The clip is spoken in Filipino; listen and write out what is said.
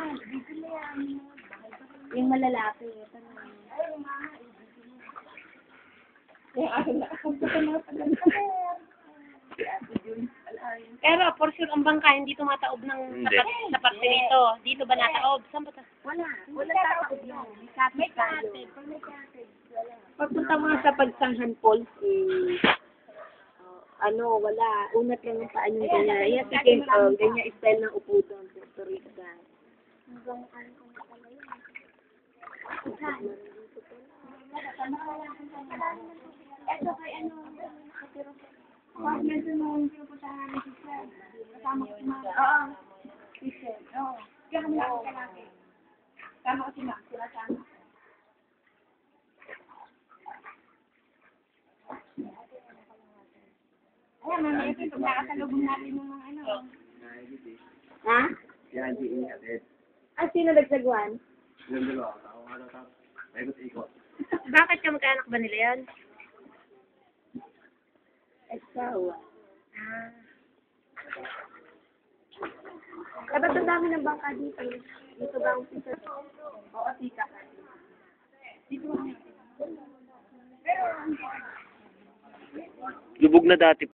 yan. Dito na yan. Yung malalaki. Ito na. Yung aking nakakampo ka na pala. Pero, for sure, ang bangka, hindi tumataob ng sa parte nito. Dito ba nataob? Saan ba ta? Wala. Wala tataob yun. May kapit. Pagpunta mo sa Pagsanghan Falls, wala. Unat lang yung paan yung ganyan. Yan, sige, ganyan style ng upo doon. Puerto Rica. Hanggang ano ko na pala yun. Ito kay ano, nakatira ko. Partner sa nung pinupuntahan namin si Sir. Kasama ko si Mama. Oo. Si Sir. Oo. Kaya kami lang kalaki. Kasama ko si Mama. Sila sama. Ayan, mamaya ito. Pag nakasalubong natin ng mga ano. Ha? Yan, di ingatid. Ah, sino nagsagwan? Yung dalawa, ako nga daw tapos. Ikot-ikot. Bakit ka magkaanak ba nila yan? Asawa. Dapat ang dami ng bangka dito. Dito ba ang pisa? Oo, tika. Lubog na dati